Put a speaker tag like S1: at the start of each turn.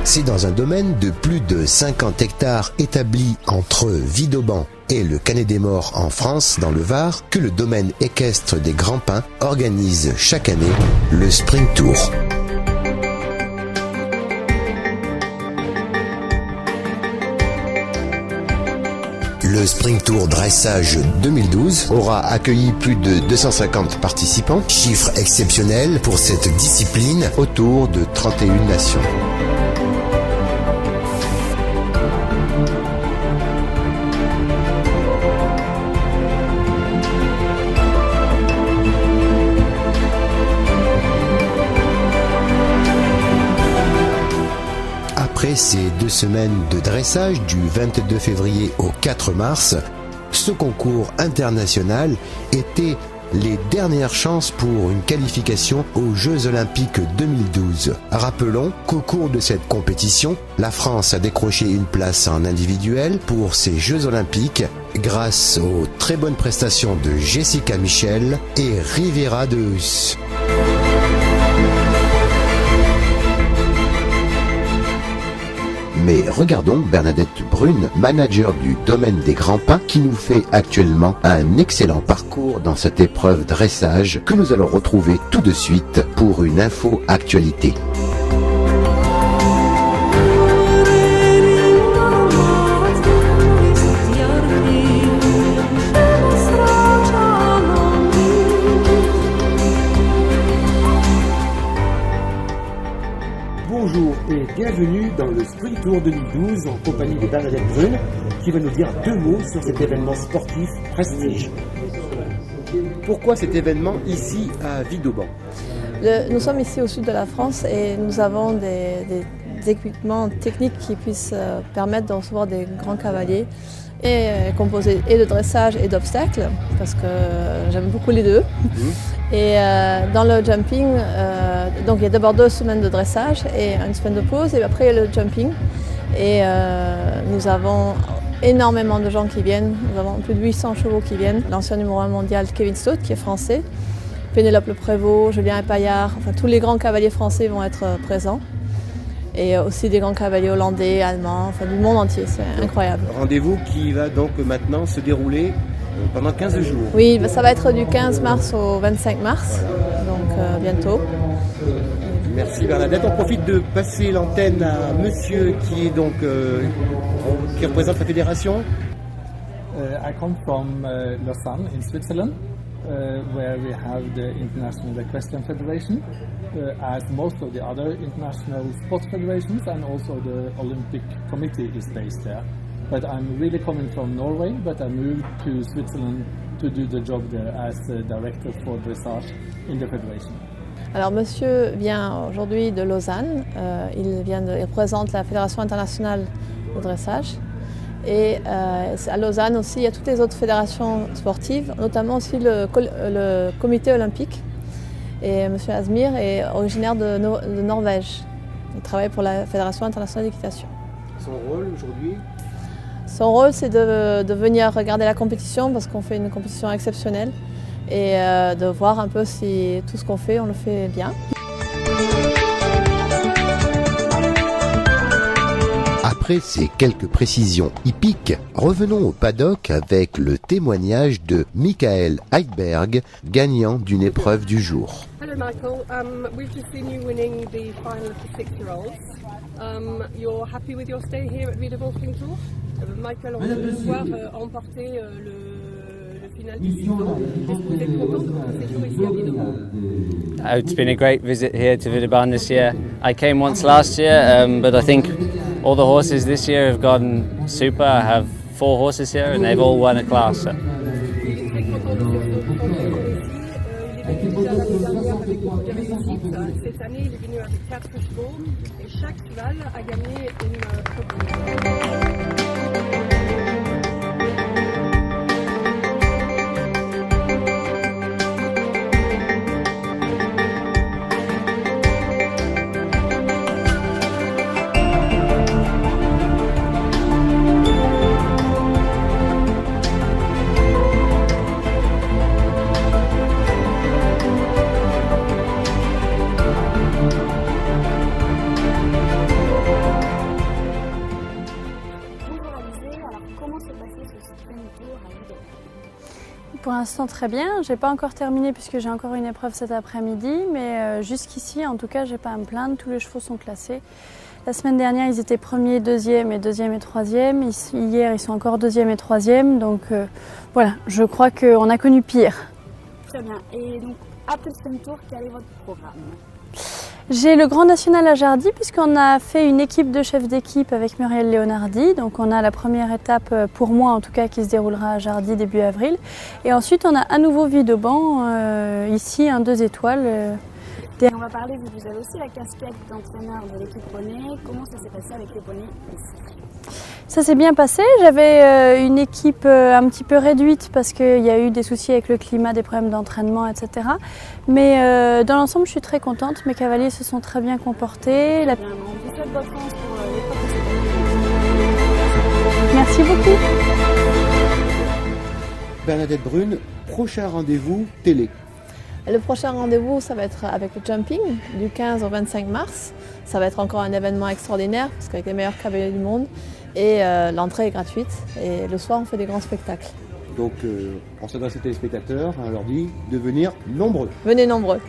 S1: C'est dans un domaine de plus de 50 hectares établi entre Vidauban et le Canet-des-Maures en France, dans le Var, que le domaine équestre des Grands Pins organise chaque année le Spring Tour. Le Spring Tour Dressage 2012 aura accueilli plus de 250 participants, chiffre exceptionnel pour cette discipline autour de 31 nations. Après ces 2 semaines de dressage du 22 février au 4 mars, ce concours international était les dernières chances pour une qualification aux Jeux Olympiques 2012. Rappelons qu'au cours de cette compétition, la France a décroché une place en individuel pour ces Jeux Olympiques grâce aux très bonnes prestations de Jessica Michel et Rivera de Hus. Mais regardons Bernadette Brune, manager du domaine des Grands Pins, qui nous fait actuellement un excellent parcours dans cette épreuve dressage que nous allons retrouver tout de suite pour une info actualité.
S2: Bonjour et bienvenue dans le Spring Tour 2012 en compagnie de Bernadette Brune qui va nous dire 2 mots sur cet événement sportif prestige. Pourquoi cet événement ici à Vidauban?
S3: Nous sommes ici au sud de la France et nous avons des équipements techniques qui puissent permettre de recevoir des grands cavaliers et composés et de dressage et d'obstacles parce que j'aime beaucoup les deux. Et dans le jumping, donc il y a d'abord 2 semaines de dressage et une semaine de pause et après il y a le jumping. Et nous avons énormément de gens qui viennent, nous avons plus de 800 chevaux qui viennent. L'ancien numéro 1 mondial Kevin Stott qui est français, Pénélope Le Prévost, Julien Epaillard, enfin tous les grands cavaliers français vont être présents. Et aussi des grands cavaliers hollandais, allemands, enfin du monde entier, c'est incroyable.
S2: Rendez-vous qui va donc maintenant se dérouler pendant 15 jours.
S3: Oui, ça va être du 15 mars au 25 mars, donc bientôt.
S2: Merci Bernadette. On profite de passer l'antenne à monsieur qui est donc qui représente la fédération.
S4: I come from Lausanne in Switzerland, where we have the International Equestrian Federation, as most of the other international sports federations, and also the Olympic Committee is based there. But I'm really coming from Norway, but I moved to Switzerland to do the job there as the director for dressage in the federation.
S3: Alors monsieur vient aujourd'hui de Lausanne, il représente la Fédération internationale de dressage. Et à Lausanne aussi, il y a toutes les autres fédérations sportives, notamment aussi le comité olympique. Et M. Asmir est originaire de Norvège. Il travaille pour la Fédération internationale d'équitation.
S2: Son rôle aujourd'hui?
S3: Son rôle, c'est de venir regarder la compétition parce qu'on fait une compétition exceptionnelle et de voir un peu si tout ce qu'on fait, on le fait bien.
S1: Après ces quelques précisions hippiques, revenons au paddock avec le témoignage de Michael Heidberg, gagnant d'une épreuve du jour.
S5: Hello Michael, we've just seen you winning the final of the 6-year-olds. You're happy with your stay here at Vidauban Spring Tour? Michael, on vient de voir remporter le final du Vidauban. Est-ce que vous êtes content de votre séjour ici à Vidauban?
S6: It's been a great visit here to Vidauban this year. I came once last year, but I think all the horses this year have gone super. I have 4 horses here and they've all won a class. So.
S5: Cette année, il est venu avec 4 chevaux et chaque cheval a gagné une
S7: pour l'instant très bien. J'ai pas encore terminé puisque j'ai encore une épreuve cet après-midi, mais jusqu'ici, en tout cas, j'ai pas à me plaindre. Tous les chevaux sont classés. La semaine dernière, ils étaient premiers, deuxième et troisième. Hier, ils sont encore deuxième et troisième. Donc voilà, je crois qu'on a connu pire.
S8: Très bien. Et donc, après le sprint tour, quel est votre programme?
S7: J'ai le Grand National à Jardy puisqu'on a fait une équipe de chefs d'équipe avec Muriel Leonardi. Donc on a la première étape, pour moi en tout cas, qui se déroulera à Jardy début avril. Et ensuite on a à nouveau Villeauban, ici un 2 étoiles.
S8: Et on va parler, vous avez aussi la casquette d'entraîneur de l'équipe poney. Comment ça s'est passé avec les poneys ici?
S7: Ça s'est bien passé. J'avais une équipe un petit peu réduite parce qu'il y a eu des soucis avec le climat, des problèmes d'entraînement, etc. Mais dans l'ensemble, je suis très contente. Mes cavaliers se sont très bien comportés.
S8: On vous souhaite bonne chance pour l'épreuve de cette année.
S7: Merci beaucoup.
S2: Bernadette Brune, prochain rendez-vous télé.
S3: Le prochain rendez-vous, ça va être avec le jumping du 15 au 25 mars. Ça va être encore un événement extraordinaire parce qu'avec les meilleurs cavaliers du monde et l'entrée est gratuite et le soir on fait des grands spectacles.
S2: Donc on s'adresse aux téléspectateurs, on leur dit de venir nombreux.
S3: Venez nombreux.